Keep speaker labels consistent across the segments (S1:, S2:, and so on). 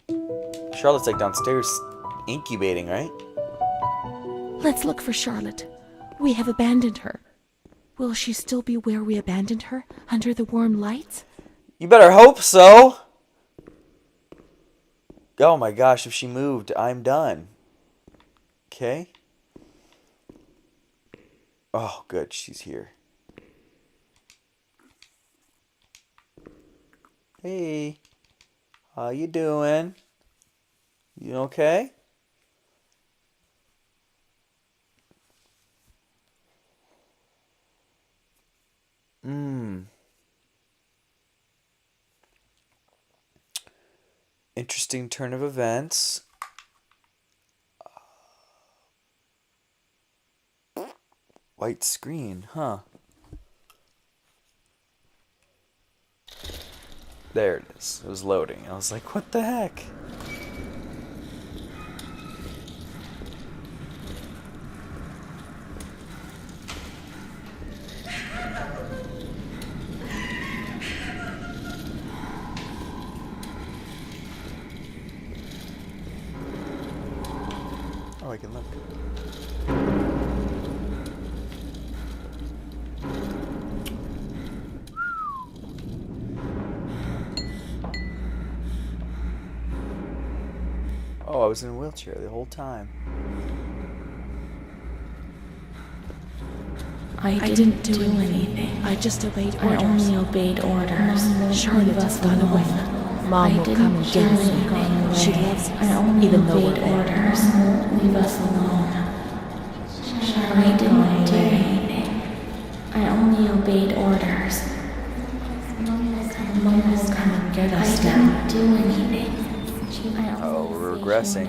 S1: Charlotte's like downstairs incubating, right?
S2: Let's look for Charlotte. We have abandoned her. Will she still be where we abandoned her, under the warm lights?
S1: You better hope so. Oh my gosh, if she moved, I'm done. Okay. Oh, good, she's here. Hey, how you doing? You okay? Interesting turn of events. White screen, huh? There it is. It was loading. I was like, what the heck? Oh, I can look. Oh, I was in a wheelchair the whole time.
S2: I didn't do anything. I just obeyed orders. I only obeyed orders. Charlotte has gone away. Mom will come and get me. She loves us. I only obeyed orders. Leave us alone. I didn't do anything. I only obeyed orders. Mom will come and get us now. I didn't do anything.
S1: Oh, we're regressing.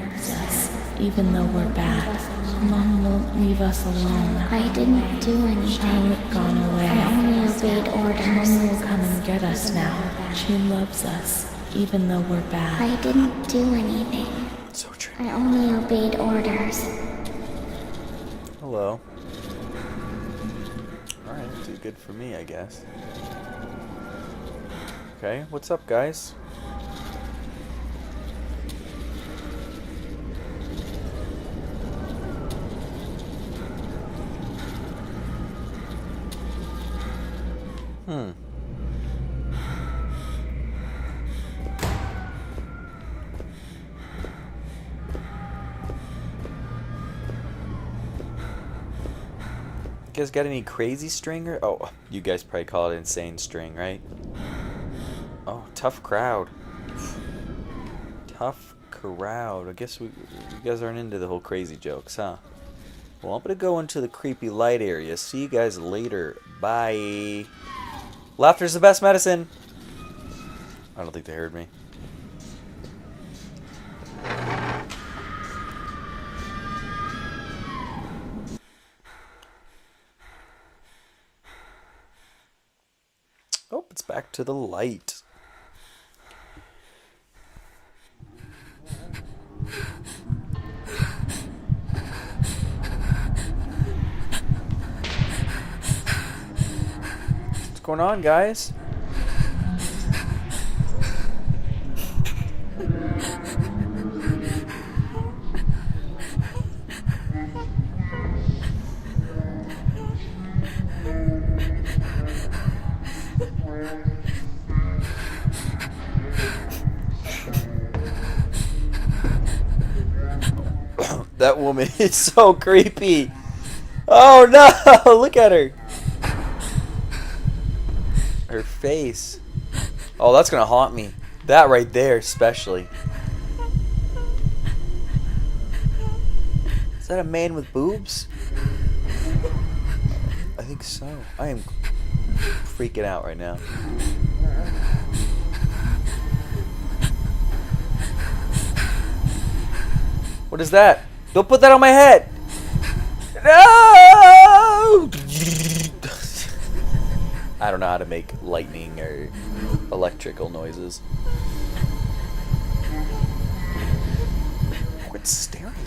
S2: Even though we're bad. Mom won't leave us alone. I didn't do anything. Charlotte gone away. I only obeyed orders. Mom will come and get us now. She loves us, even though we're bad. I didn't do anything.
S1: So true.
S2: I only obeyed orders.
S1: Hello. Alright, too good for me, I guess. Okay, what's up, guys? You guys got any crazy string? Or oh, you guys probably call it insane string, right? Oh, tough crowd. Tough crowd. I guess you guys aren't into the whole crazy jokes, huh? Well, I'm gonna go into the creepy light area. See you guys later. Bye. Laughter's the best medicine. I don't think they heard me. Oh, it's back to the light. What's going on, guys? That woman is so creepy. Oh no, look at her. Her face. Oh, that's gonna haunt me. That right there, especially. Is that a man with boobs? I think so. I am freaking out right now. What is that? Don't put that on my head! No! I don't know how to make lightning or electrical noises. Quit staring at me.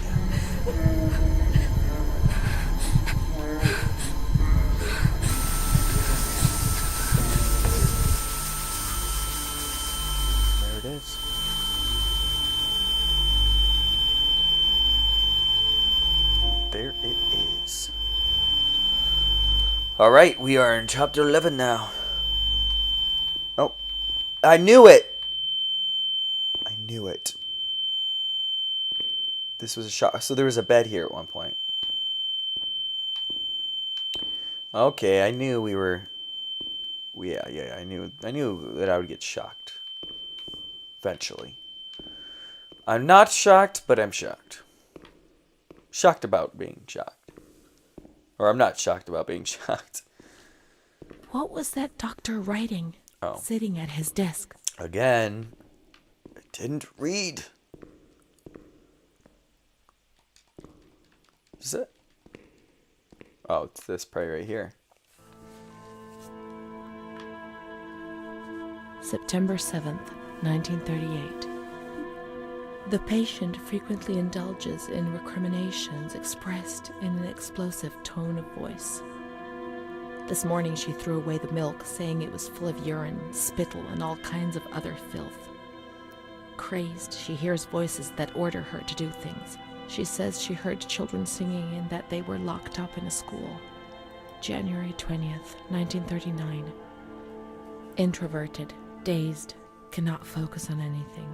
S1: There it is. it is. Alright, we are in chapter 11 now. Oh, I knew it! I knew it. This was a shot. So there was a bed here at one point. Okay, I knew we were... Yeah, I knew that I would get shocked. Eventually. I'm not shocked, but I'm shocked. Shocked about being shocked. Or I'm not shocked about being shocked.
S2: What was that doctor writing?
S1: Oh.
S2: Sitting at his desk.
S1: Again, I didn't read. Is it? Oh, it's this probably right here.
S2: September 7th, 1938. The patient frequently indulges in recriminations expressed in an explosive tone of voice. This morning she threw away the milk, saying it was full of urine, spittle, and all kinds of other filth. Crazed, she hears voices that order her to do things. She says she heard children singing and that they were locked up in a school. January 20th, 1939. Introverted, dazed, cannot focus on anything.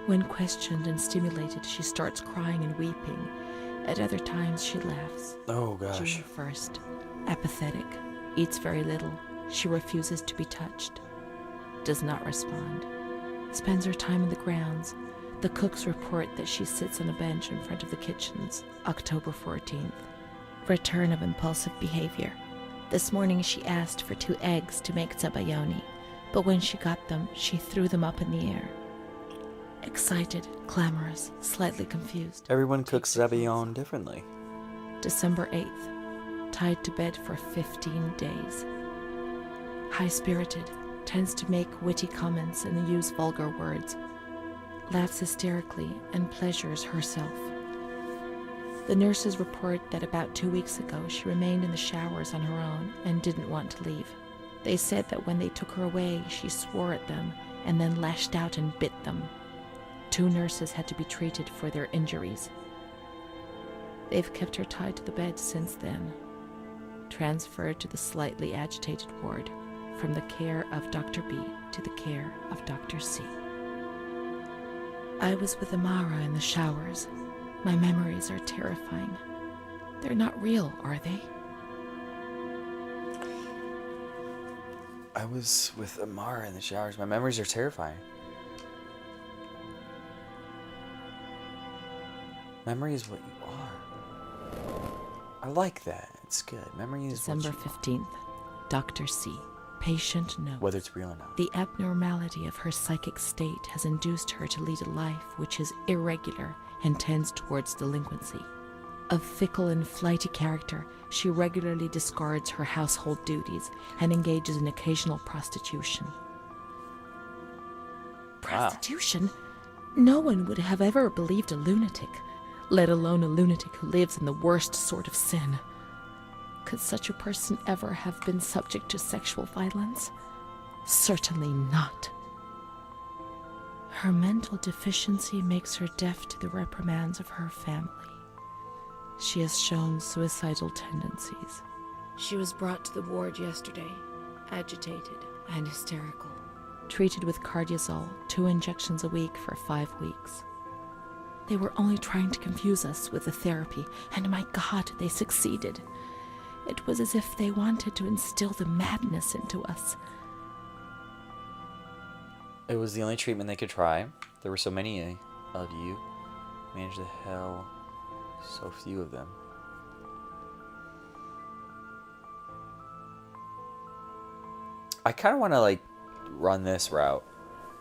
S2: When questioned and stimulated, she starts crying and weeping. At other times, she laughs.
S1: Oh, gosh.
S2: June 1st. Apathetic. Eats very little. She refuses to be touched. Does not respond. Spends her time in the grounds. The cooks report that she sits on a bench in front of the kitchens. October 14th. Return of impulsive behavior. This morning she asked for 2 eggs to make zabayoni, but when she got them, she threw them up in the air. Excited, clamorous, slightly confused.
S1: Everyone cooks zabayon differently.
S2: December 8th. Tied to bed for 15 days. High-spirited, tends to make witty comments and use vulgar words. Laughs hysterically and pleasures herself. The nurses report that about 2 weeks ago she remained in the showers on her own and didn't want to leave. They said that when they took her away, she swore at them and then lashed out and bit them. 2 nurses had to be treated for their injuries. They've kept her tied to the bed since then. Transferred to the slightly agitated ward, from the care of Dr. B to the care of Dr. C. I was with Amara in the showers. My memories are terrifying. They're not real, are they?
S1: I was with Amara in the showers. My memories are terrifying. Memory is what you are. I like that. It's good. Memory is
S2: December
S1: what you
S2: 15th. Dr. C. Patient notes.
S1: Whether it's real or not.
S2: The abnormality of her psychic state has induced her to lead a life which is irregular and tends towards delinquency. Of fickle and flighty character, she regularly discards her household duties and engages in occasional prostitution. Prostitution? No one would have ever believed a lunatic, let alone a lunatic who lives in the worst sort of sin. Could such a person ever have been subject to sexual violence? Certainly not. Her mental deficiency makes her deaf to the reprimands of her family. She has shown suicidal tendencies. She was brought to the ward yesterday, agitated and hysterical. Treated with cardiazol, 2 injections a week for 5 weeks. They were only trying to confuse us with the therapy, and my God, they succeeded. It was as if they wanted to instill the madness into us.
S1: It was the only treatment they could try. There were so many of you. Managed the hell, so few of them. I kind of want to run this route,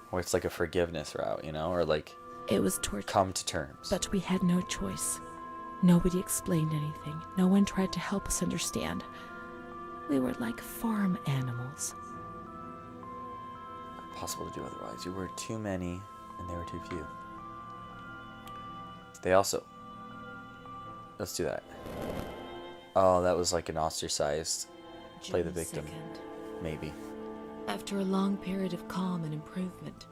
S1: where it's like a forgiveness route, or
S2: It was torture.
S1: Come to terms.
S2: But we had no choice. Nobody explained anything. No one tried to help us understand. We were like farm animals.
S1: Impossible to do otherwise. You were too many, and they were too few. They also... Let's do that. Oh, that was like an ostracized play the victim.
S2: 2nd.
S1: Maybe.
S2: After a long period of calm and improvement,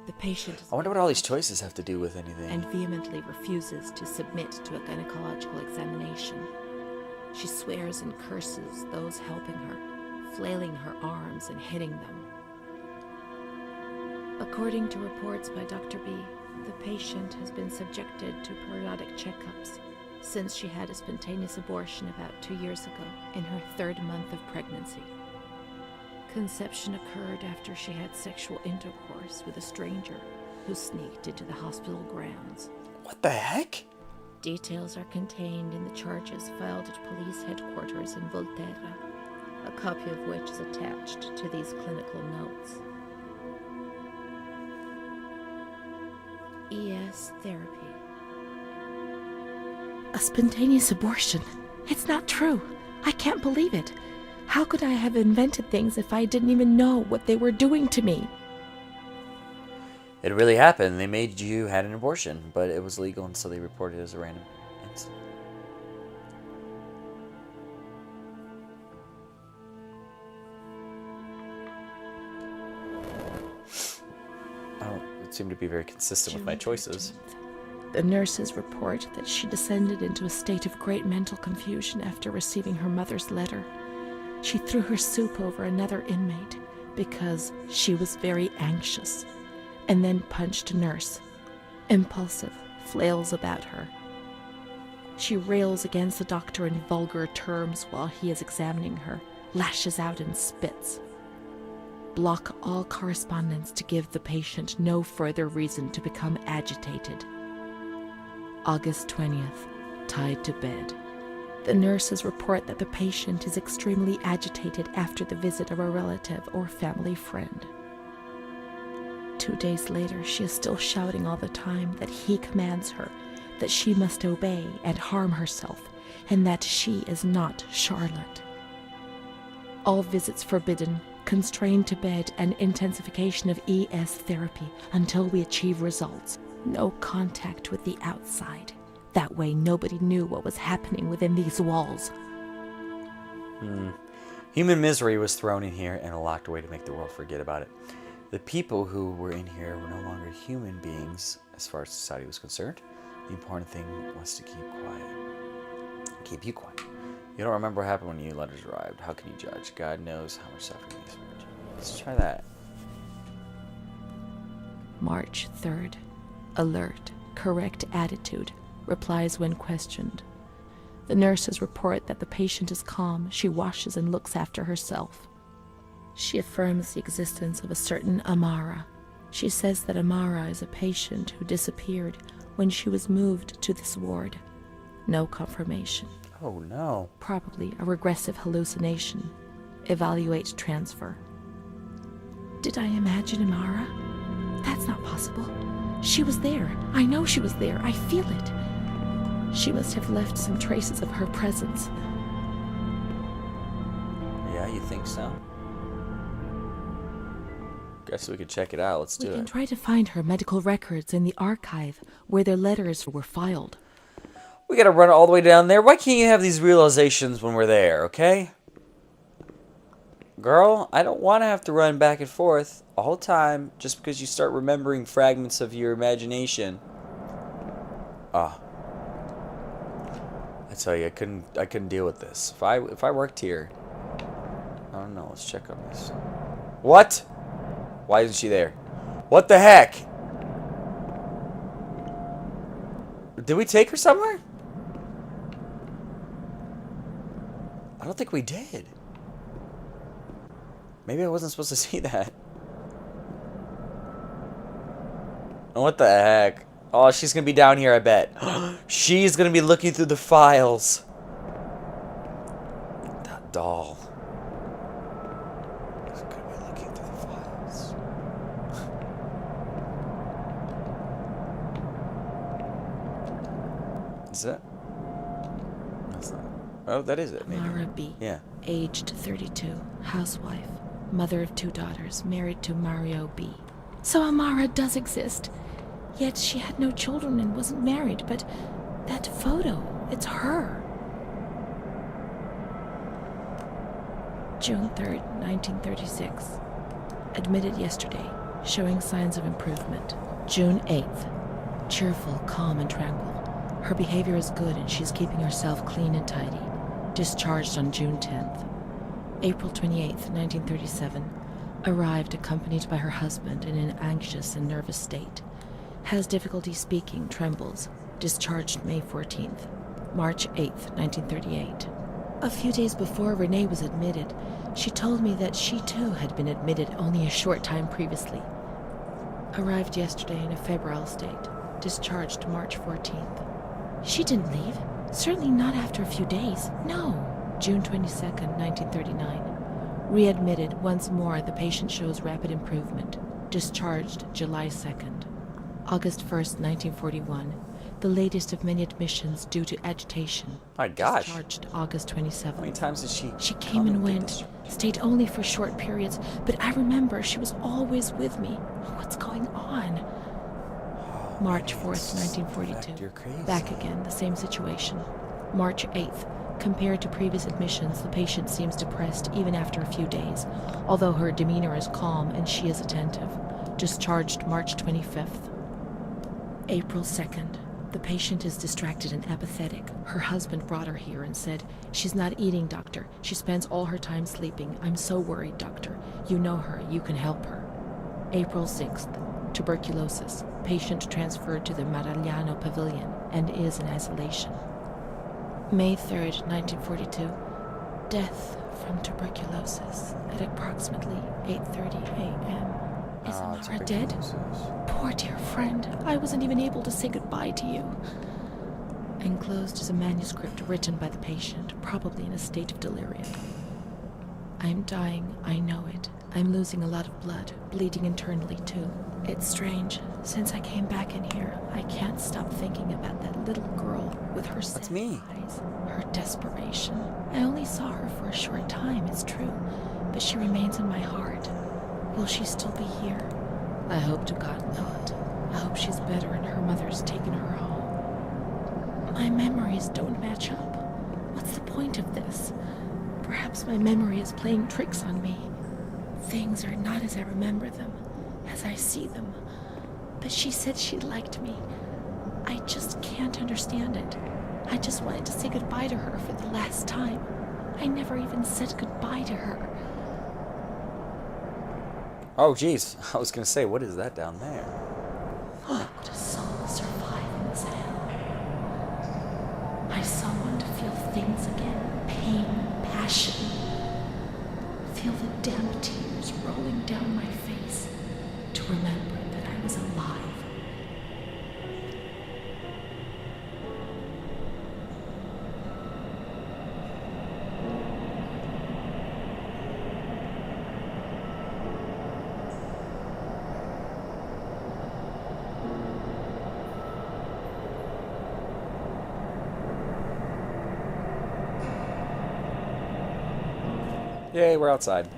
S3: The patient is
S1: I wonder what all these choices have to do with anything.
S3: and vehemently refuses to submit to a gynecological examination. She swears and curses those helping her, flailing her arms and hitting them. According to reports by Dr. B, the patient has been subjected to periodic checkups since she had a spontaneous abortion about 2 years ago in her 3rd month of pregnancy. Conception occurred after she had sexual intercourse with a stranger who sneaked into the hospital grounds.
S1: What the heck?
S3: Details are contained in the charges filed at police headquarters in Volterra, a copy of which is attached to these clinical notes. ES therapy.
S2: A spontaneous abortion. It's not true. I can't believe it. How could I have invented things if I didn't even know what they were doing to me?
S1: It really happened. They made you had an abortion, but it was legal, and so they reported it as a random incident. It seemed to be very consistent with my choices.
S2: The nurses report that she descended into a state of great mental confusion after receiving her mother's letter. She threw her soup over another inmate because she was very anxious, and then punched a nurse. Impulsive, flails about her. She rails against the doctor in vulgar terms while he is examining her, lashes out and spits. Block all correspondence to give the patient no further reason to become agitated. August 20th, tied to bed. The nurses report that the patient is extremely agitated after the visit of a relative or family friend. 2 days later, she is still shouting all the time that he commands her, that she must obey and harm herself, and that she is not Charlotte. All visits forbidden, constrained to bed, and intensification of ES therapy until we achieve results. No contact with the outside. That way nobody knew what was happening within these walls.
S1: Human misery was thrown in here and locked away to make the world forget about it. The people who were in here were no longer human beings as far as society was concerned. The important thing was to keep quiet. Keep you quiet. You don't remember what happened when your letters arrived. How can you judge? God knows how much suffering is for you. Let's try that.
S2: March 3rd. Alert, correct attitude, replies when questioned. The nurses report that the patient is calm. She washes and looks after herself. She affirms the existence of a certain Amara. She says that Amara is a patient who disappeared when she was moved to this ward. No confirmation.
S1: Oh no.
S2: Probably a regressive hallucination. Evaluate transfer. Did I imagine Amara? That's not possible. She was there. I know she was there. I feel it. She must have left some traces of her presence.
S1: Yeah, you think so? Guess we could check it out. Let's do
S2: We
S1: it.
S2: can try to find her medical records in the archive where their letters were filed.
S1: We gotta run all the way down there. Why can't you have these realizations when we're there, okay? Girl, I don't want to have to run back and forth all the time just because you start remembering fragments of your imagination. I tell you, I couldn't deal with this. If I worked here, I don't know. Let's check on this. What? Why isn't she there? What the heck? Did we take her somewhere? I don't think we did. Maybe I wasn't supposed to see that. What the heck? Oh, she's gonna be down here, I bet. She's gonna be looking through the files. That doll. She's gonna be looking through the files. Is that? That's not. Oh, that is it. Maybe.
S2: Mara B.
S1: Yeah.
S2: Aged 32, housewife, mother of 2 daughters, married to Mario B. So Amara does exist. Yet she had no children and wasn't married, but that photo, it's her. June 3rd, 1936. Admitted yesterday.
S3: showing signs of improvement. June 8th. Cheerful, calm, and tranquil. Her behavior is good and she's keeping herself clean and tidy. Discharged on June 10th. April 28th, 1937. Arrived accompanied by her husband in an anxious and nervous state. Has difficulty speaking, trembles. Discharged May 14th. March 8th, 1938. A few days before Renée was admitted, she told me that she too had been admitted only a short time previously. Arrived yesterday in a febrile state. Discharged March 14th. She didn't leave. Certainly not after a few days. No. June 22nd, 1939. Readmitted once more. The patient shows rapid improvement. Discharged July 2nd. August 1st, 1941. The latest of many admissions due to agitation.
S1: My gosh.
S3: Discharged August 27th.
S1: How many times did she...
S3: She came and went, stayed only for short periods, but I remember she was always with me. What's going on? March 4th, 1942.
S1: You're crazy.
S3: Back again, the same situation. March 8th. Compared to previous admissions, the patient seems depressed even after a few days, although her demeanor is calm and she is attentive. Discharged March 25th. April 2nd. The patient is distracted and apathetic. Her husband brought her here and said, "She's not eating, doctor. She spends all her time sleeping. I'm so worried, doctor. You know her. You can help her." April 6th. Tuberculosis. Patient transferred to the Maragliano Pavilion and is in isolation. May 3rd, 1942. Death from tuberculosis at approximately 8:30 a.m. Is Amara dead? Poor dear friend. I wasn't even able to say goodbye to you. Enclosed is a manuscript written by the patient, probably in a state of delirium. I'm dying, I know it. I'm losing a lot of blood, bleeding internally too. It's strange. Since I came back in here, I can't stop thinking about that little girl with her sad eyes, her desperation. I only saw her for a short time, it's true, but she remains in my heart. Will she still be here? I hope to God not. I hope she's better and her mother's taken her home. My memories don't match up. What's the point of this? Perhaps my memory is playing tricks on me. Things are not as I remember them, as I see them. But she said she liked me. I just can't understand it. I just wanted to say goodbye to her for the last time. I never even said goodbye to her.
S1: Oh, jeez. I was going to say, what is that down there?
S2: Would a soul survive in this hell? I saw one to feel things again. Pain, passion. Feel the damp tears rolling down my face. To remember that I was alive.
S1: Yay, we're outside.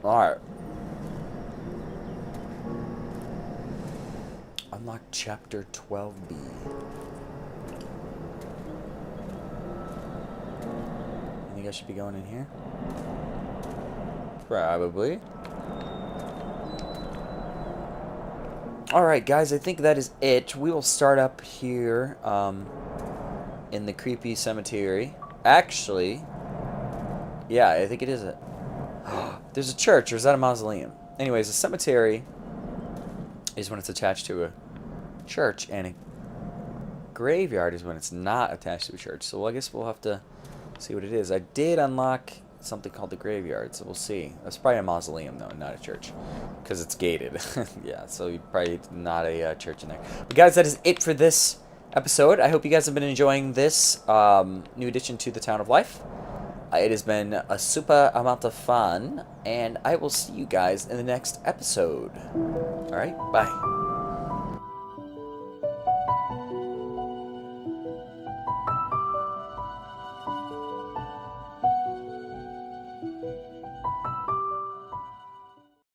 S1: Alright. Unlock chapter 12B. You think I should be going in here? Probably. Alright, guys, I think that is it. We will start up here in the creepy cemetery. Actually, yeah, I think it is a... There's a church, or is that a mausoleum? Anyways, a cemetery is when it's attached to a church, and a graveyard is when it's not attached to a church. So I guess we'll have to see what it is. I did unlock something called the graveyard, so we'll see. That's probably a mausoleum, though, not a church, because it's gated. Yeah, so you probably not a church in there. But guys, that is it for this episode. I hope you guys have been enjoying this new addition to the Town of Life. It has been a super amount of fun, and I will see you guys in the next episode. Alright, bye.